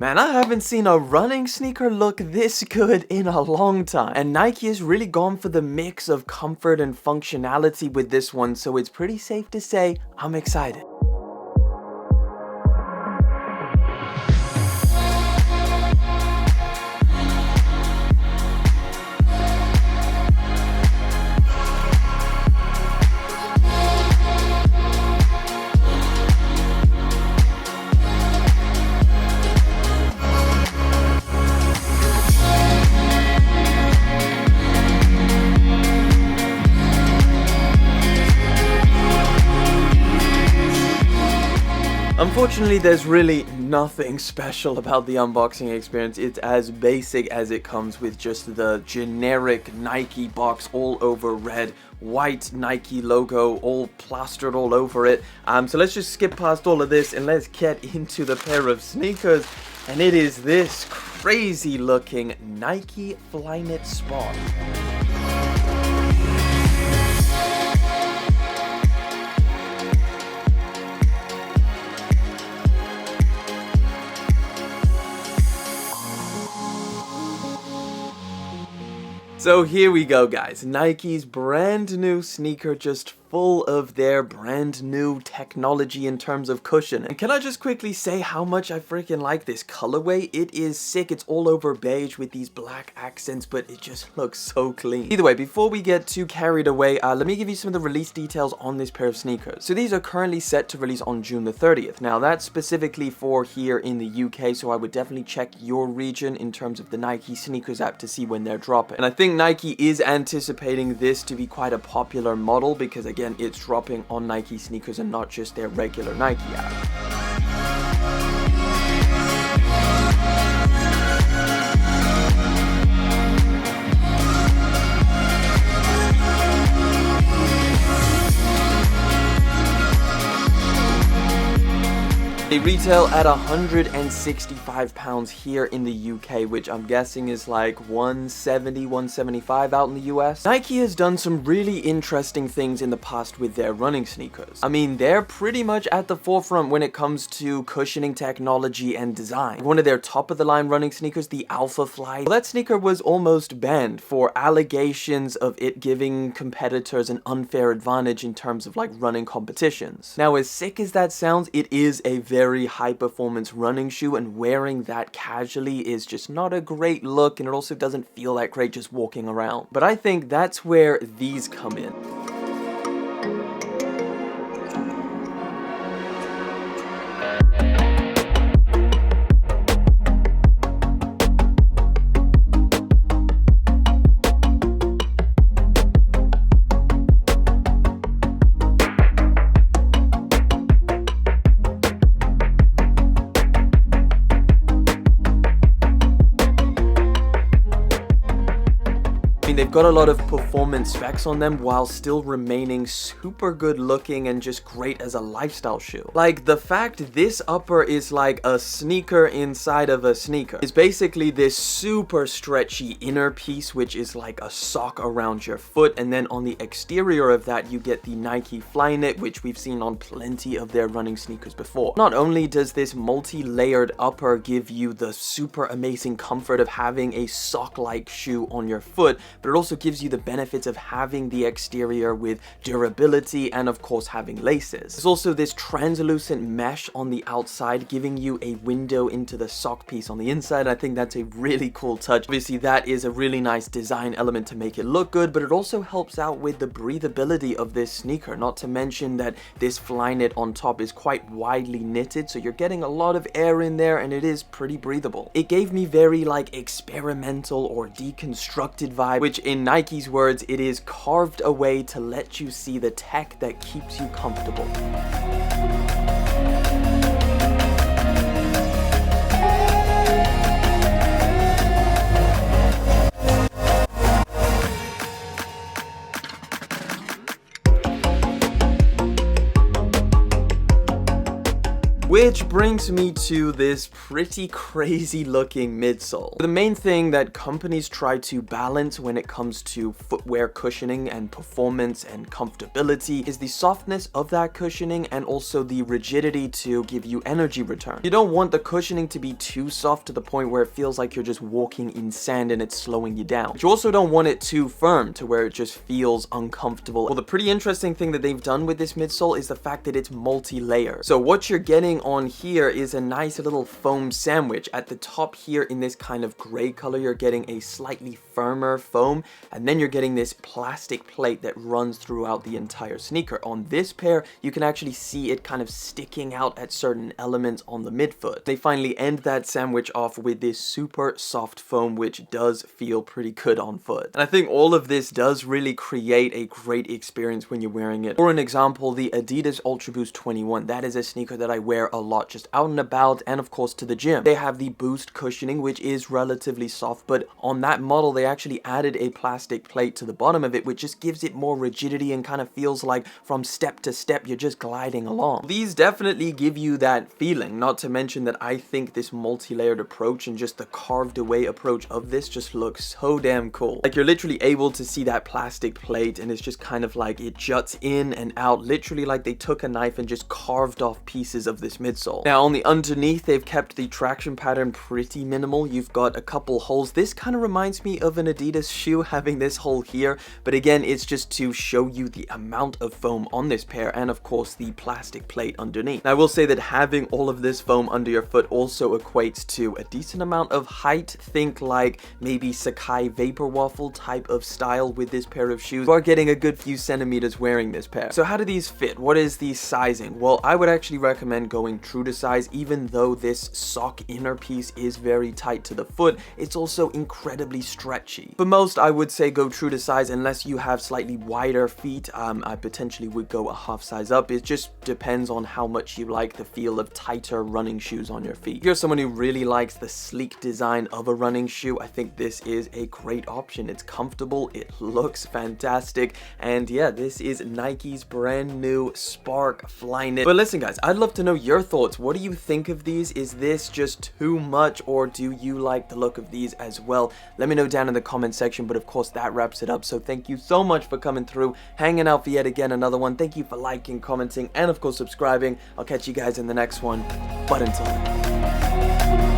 Man, I haven't seen a running sneaker look this good in a long time. And Nike has really gone for the mix of comfort and functionality with this one, so it's pretty safe to say I'm excited. Unfortunately, there's really nothing special about the unboxing experience. It's as basic as it comes, with just the generic Nike box all over red, white Nike logo all plastered all over it. So let's just skip past all of this and let's get into the pair of sneakers. And it is this crazy looking Nike Flyknit Sport. So here we go, guys. Nike's brand new sneaker, just full of their brand new technology in terms of cushion. And can I just quickly say how much I freaking like this colorway? It is sick. It's all over beige with these black accents, but it just looks so clean. Either way, before we get too carried away, let me give you some of the release details on this pair of sneakers. So these are currently set to release on June the 30th. Now that's specifically for here in the UK, so I would definitely check your region in terms of the Nike sneakers app to see when they're dropping. And I think Nike is anticipating this to be quite a popular model because, again, it's dropping on Nike sneakers and not just their regular Nike app. They retail at £165 here in the UK, which I'm guessing is like $170, $175 out in the US. Nike has done some really interesting things in the past with their running sneakers. I mean, they're pretty much at the forefront when it comes to cushioning technology and design. One of their top-of-the-line running sneakers, the Alpha Fly, well, that sneaker was almost banned for allegations of it giving competitors an unfair advantage in terms of like running competitions. Now, as sick as that sounds, it is a very high performance running shoe, and wearing that casually is just not a great look, and it also doesn't feel that great just walking around. But I think that's where these come in. They've got a lot of performance specs on them while still remaining super good looking and just great as a lifestyle shoe. Like, the fact this upper is like a sneaker inside of a sneaker is basically this super stretchy inner piece, which is like a sock around your foot, and then on the exterior of that you get the Nike Flyknit, which we've seen on plenty of their running sneakers before. Not only does this multi-layered upper give you the super amazing comfort of having a sock-like shoe on your foot, but it also gives you the benefits of having the exterior with durability and of course having laces. There's also this translucent mesh on the outside, giving you a window into the sock piece on the inside. I think that's a really cool touch. Obviously that is a really nice design element to make it look good, but it also helps out with the breathability of this sneaker, not to mention that this Flyknit on top is quite widely knitted, so you're getting a lot of air in there and it is pretty breathable. It gave me very like experimental or deconstructed vibe, which in Nike's words, it is carved away to let you see the tech that keeps you comfortable. Which Which brings me to this pretty crazy looking midsole. The main thing that companies try to balance when it comes to footwear cushioning and performance and comfortability is the softness of that cushioning and also the rigidity to give you energy return. You don't want the cushioning to be too soft to the point where it feels like you're just walking in sand and it's slowing you down. But you also don't want it too firm to where it just feels uncomfortable. Well, the pretty interesting thing that they've done with this midsole is the fact that it's multi-layer. So what you're getting on here is a nice little foam sandwich. At the top here in this kind of gray color, you're getting a slightly firmer foam, and then you're getting this plastic plate that runs throughout the entire sneaker. On this pair, you can actually see it kind of sticking out at certain elements on the midfoot. They finally end that sandwich off with this super soft foam, which does feel pretty good on foot. And I think all of this does really create a great experience when you're wearing it. For an example, the Adidas Ultra Boost 21, that is a sneaker that I wear a lot just out and about and of course to the gym. They have the Boost cushioning, which is relatively soft, but on that model they actually added a plastic plate to the bottom of it, which just gives it more rigidity and kind of feels like from step to step you're just gliding along. These definitely give you that feeling, not to mention that I think this multi-layered approach and just the carved away approach of this just looks so damn cool. Like you're literally able to see that plastic plate and it's just kind of like it juts in and out, literally like they took a knife and just carved off pieces of this midsole. Now on the underneath, they've kept the traction pattern pretty minimal. You've got a couple holes. This kind of reminds me of an Adidas shoe having this hole here, but again, it's just to show you the amount of foam on this pair and of course the plastic plate underneath. Now I will say that having all of this foam under your foot also equates to a decent amount of height. Think like maybe Sacai Vapor Waffle type of style with this pair of shoes. You are getting a good few centimeters wearing this pair. So how do these fit? What is the sizing? Well, I would actually recommend going true to size. Even though this sock inner piece is very tight to the foot, it's also incredibly stretchy. For most, I would say go true to size unless you have slightly wider feet. I potentially would go a half size up. It just depends on how much you like the feel of tighter running shoes on your feet. If you're someone who really likes the sleek design of a running shoe, I think this is a great option. It's comfortable, it looks fantastic, and yeah, this is Nike's brand new Spark Flyknit. But listen guys, I'd love to know your thoughts. What do you think of these? Is this just too much, or do you like the look of these as well? Let me know down in the comment section, but of course that wraps it up. So thank you so much for coming through, hanging out for yet again another one. Thank you for liking, commenting, and of course subscribing. I'll catch you guys in the next one, but until then.